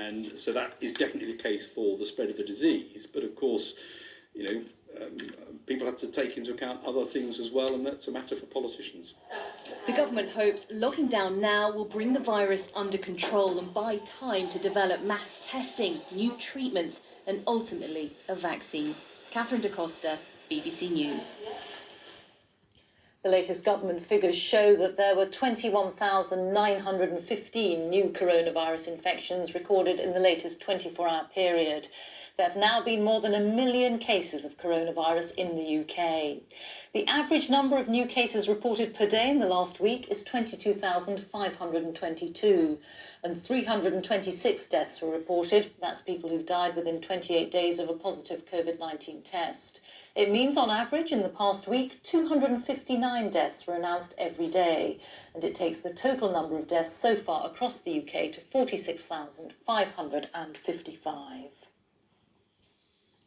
And so that is definitely the case for the spread of the disease. But of course, people have to take into account other things as well, and that's a matter for politicians. The government hopes locking down now will bring the virus under control and buy time to develop mass testing, new treatments, and ultimately a vaccine. Catherine Da Costa, BBC News. The latest government figures show that there were 21,915 new coronavirus infections recorded in the latest 24-hour period. There have now been more than 1 million cases of coronavirus in the UK. The average number of new cases reported per day in the last week is 22,522, and 326 deaths were reported. That's people who died within 28 days of a positive COVID-19 test. It means, on average, in the past week, 259 deaths were announced every day, and it takes the total number of deaths so far across the UK to 46,555.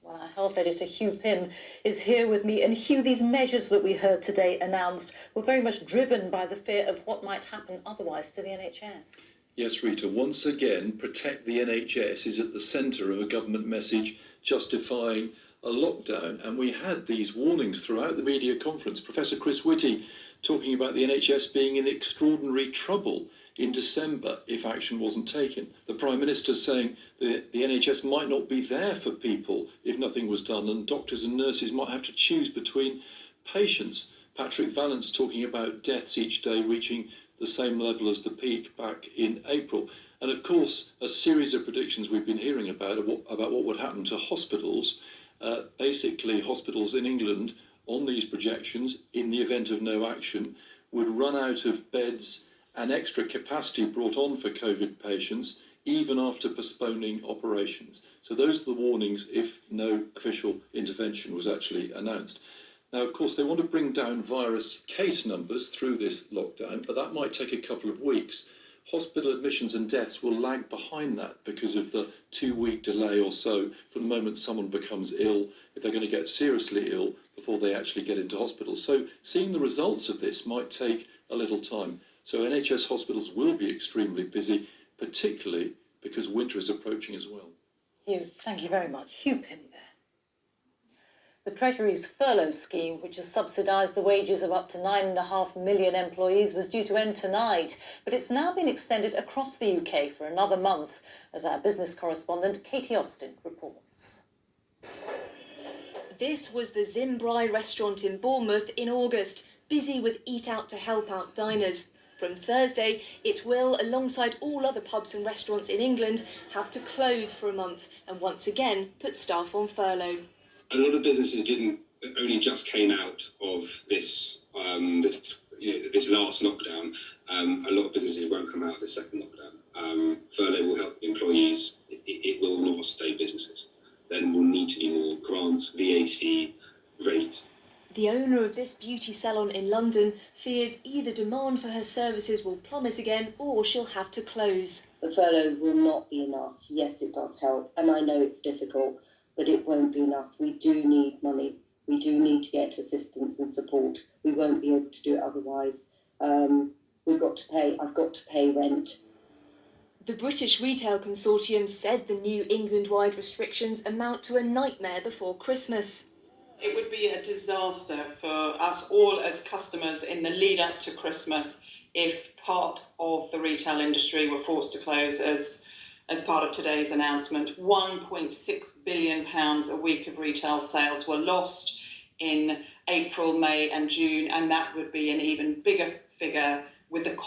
Well, our health editor, Hugh Pym, is here with me. And Hugh, these measures that we heard today announced were very much driven by the fear of what might happen otherwise to the NHS. Yes, Rita, once again, protect the NHS is at the centre of a government message justifying a lockdown. And we had these warnings throughout the media conference. Professor Chris Whitty talking about the NHS being in extraordinary trouble in December if action wasn't taken. The Prime Minister saying the NHS might not be there for people if nothing was done, and doctors and nurses might have to choose between patients. Patrick Vallance talking about deaths each day reaching the same level as the peak back in April. And of course, a series of predictions we've been hearing about what would happen to hospitals. Basically, hospitals in England on these projections, in the event of no action, would run out of beds and extra capacity brought on for COVID patients, even after postponing operations. So those are the warnings if no official intervention was actually announced. Now, of course, they want to bring down virus case numbers through this lockdown, but that might take a couple of weeks. Hospital admissions and deaths will lag behind that because of the 2-week delay or so from the moment someone becomes ill, if they're going to get seriously ill, before they actually get into hospital. So seeing the results of this might take a little time. So NHS hospitals will be extremely busy, particularly because winter is approaching as well. Hugh, thank you very much. Hugh Pym there. The Treasury's furlough scheme, which has subsidised the wages of up to 9.5 million employees, was due to end tonight, but it's now been extended across the UK for another month, as our business correspondent Katie Austin reports. This was the Zimbri restaurant in Bournemouth in August, busy with Eat Out to Help Out diners. From Thursday, it will, alongside all other pubs and restaurants in England, have to close for a month and once again put staff on furlough. A lot of businesses only just came out of this last lockdown. A lot of businesses won't come out of the second lockdown. Furlough will help employees. It will not save businesses. Then will need to be more grants, VAT, rates. The owner of this beauty salon in London fears either demand for her services will plummet again or she'll have to close. The furlough will not be enough. Yes, it does help, and I know it's difficult, but it won't be enough. We do need money. We do need to get assistance and support. We won't be able to do it otherwise. I've got to pay rent. The British Retail Consortium said the new England-wide restrictions amount to a nightmare before Christmas. It would be a disaster for us all as customers in the lead up to Christmas if part of the retail industry were forced to close as part of today's announcement. £1.6 billion a week of retail sales were lost in April, May and June, and that would be an even bigger figure with the